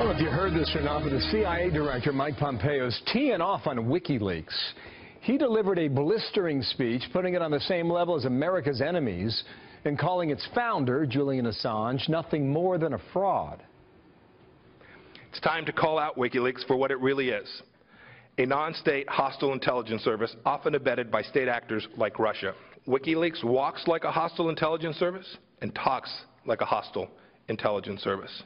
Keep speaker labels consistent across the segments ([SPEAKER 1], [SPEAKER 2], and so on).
[SPEAKER 1] Well, if you heard this or not, but the CIA director, Mike Pompeo, is teeing off on WikiLeaks. He delivered a blistering speech, putting it on the same level as America's enemies and calling its founder, Julian Assange, nothing more than a fraud.
[SPEAKER 2] It's time to call out WikiLeaks for what it really is. A non-state hostile intelligence service often abetted by state actors like Russia. WikiLeaks walks like a hostile intelligence service and talks like a hostile intelligence service.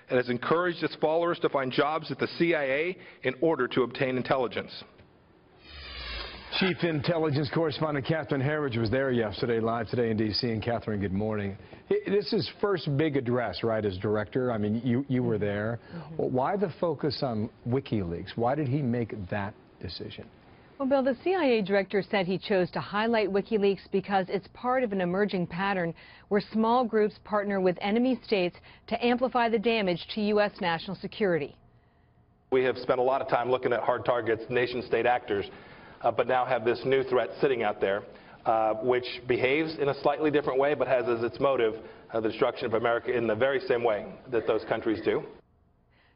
[SPEAKER 2] It has encouraged its followers to find jobs at the CIA in order to obtain intelligence.
[SPEAKER 1] Chief Intelligence Correspondent Catherine Herridge was there yesterday, live today in D.C. And Catherine, good morning. This is his first big address, right, as director? I mean, you were there. Well, why the focus on WikiLeaks? Why did he make that decision?
[SPEAKER 3] Well, Bill, the CIA director said he chose to highlight WikiLeaks because it's part of an emerging pattern where small groups partner with enemy states to amplify the damage to U.S. national security.
[SPEAKER 2] We have spent a lot of time looking at hard targets, nation-state actors, but now have this new threat sitting out there, which behaves in a slightly different way, but has as its motive the destruction of America in the very same way that those countries do.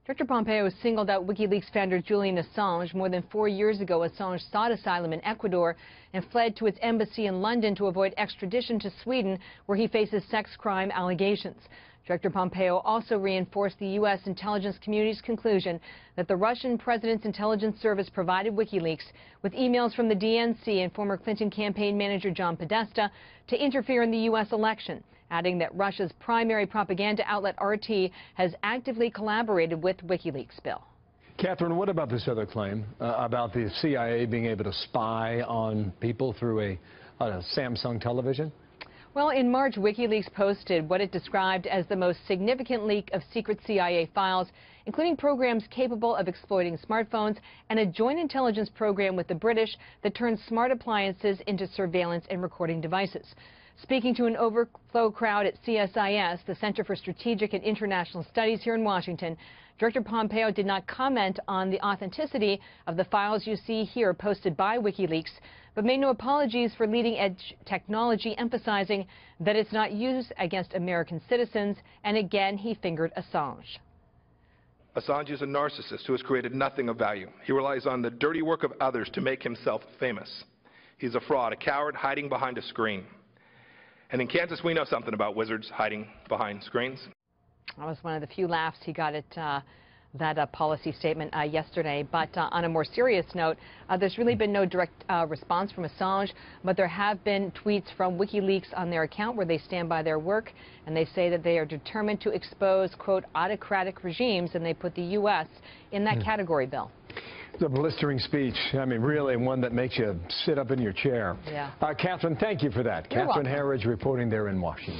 [SPEAKER 3] Director Pompeo singled out WikiLeaks founder Julian Assange. More than 4 years ago, Assange sought asylum in Ecuador and fled to its embassy in London to avoid extradition to Sweden, where he faces sex crime allegations. Director Pompeo also reinforced the U.S. intelligence community's conclusion that the Russian president's intelligence service provided WikiLeaks with emails from the DNC and former Clinton campaign manager John Podesta to interfere in the U.S. election, adding that Russia's primary propaganda outlet RT has actively collaborated with WikiLeaks. Bill.
[SPEAKER 1] Catherine, what about this other claim about the CIA being able to spy on people through a Samsung television?
[SPEAKER 3] Well, in March, WikiLeaks posted what it described as the most significant leak of secret CIA files, including programs capable of exploiting smartphones and a joint intelligence program with the British that turns smart appliances into surveillance and recording devices. Speaking to an overflow crowd at CSIS, the Center for Strategic and International Studies here in Washington, Director Pompeo did not comment on the authenticity of the files you see here posted by WikiLeaks, but made no apologies for leading-edge technology, emphasizing that it's not used against American citizens, and again, he fingered Assange.
[SPEAKER 2] Assange is a narcissist who has created nothing of value. He relies on the dirty work of others to make himself famous. He's a fraud, a coward hiding behind a screen. And in Kansas, we know something about wizards hiding behind screens.
[SPEAKER 3] That was one of the few laughs he got at that policy statement yesterday. But on a more serious note, there's really been no direct response from Assange, but there have been tweets from WikiLeaks on their account where they stand by their work, and they say that they are determined to expose, quote, autocratic regimes, and they put the U.S. in that category, Bill.
[SPEAKER 1] The blistering speech, I mean, really one that makes you sit up in your chair.
[SPEAKER 3] Yeah.
[SPEAKER 1] Catherine, thank you for that.
[SPEAKER 3] You're
[SPEAKER 1] Catherine
[SPEAKER 3] welcome.
[SPEAKER 1] Herridge reporting there in Washington.